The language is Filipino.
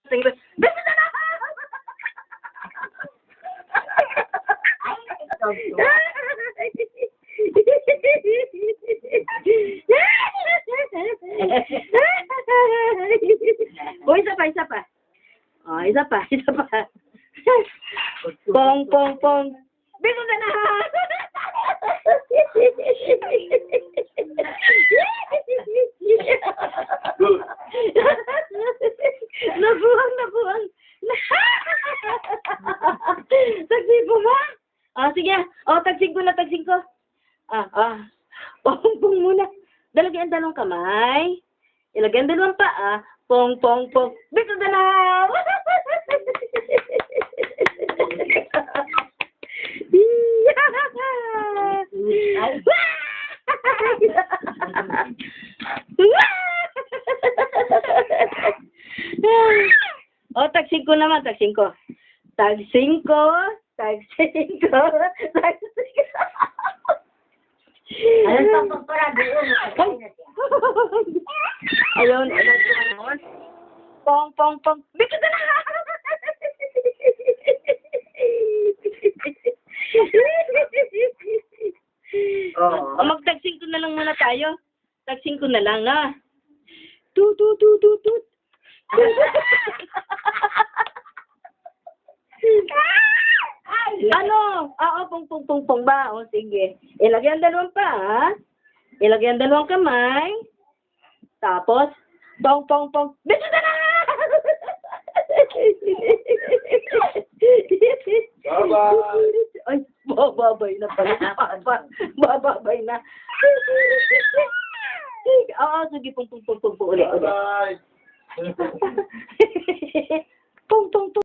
Beso na lang! O, isa pa, isa pa. O, isa pa, isa pa. Pong, pong, pong. Beso na lang! Nabuhang, nabuhang. Tagsin ko ba? Ah, sige. Oh, tagsin ko na, tagsin ko. Pong muna. Dalagyan ang dalawang kamay. Ilagyan ang dalawang paa. Pong, pong, pong. Bito na lang! Oh, tagsin ko naman, tagsin ko. Tagsin ko, tagsin ko, tagsin ko. Alam pa para doon. Ayun, ayun. Pong, pong, pong. Bito na lang! Oo. Magtagsin ko na lang muna tayo. Tagsin ko na lang, ha? Tut, tut, tut, tut, tut. Ano? Pong, pong, pong, pong ba? O, sige. Ilagay ang dalawang pa, ha? Ilagay ang dalawang kamay. Tapos, pong, pong, pong. Beso na lang! Bye-bye. Ay, bababay na pala. Bababay na. Oo, sige, pong, pong, pong, pong, pong, ulit, ulit. Bye. Pong, pong, pong.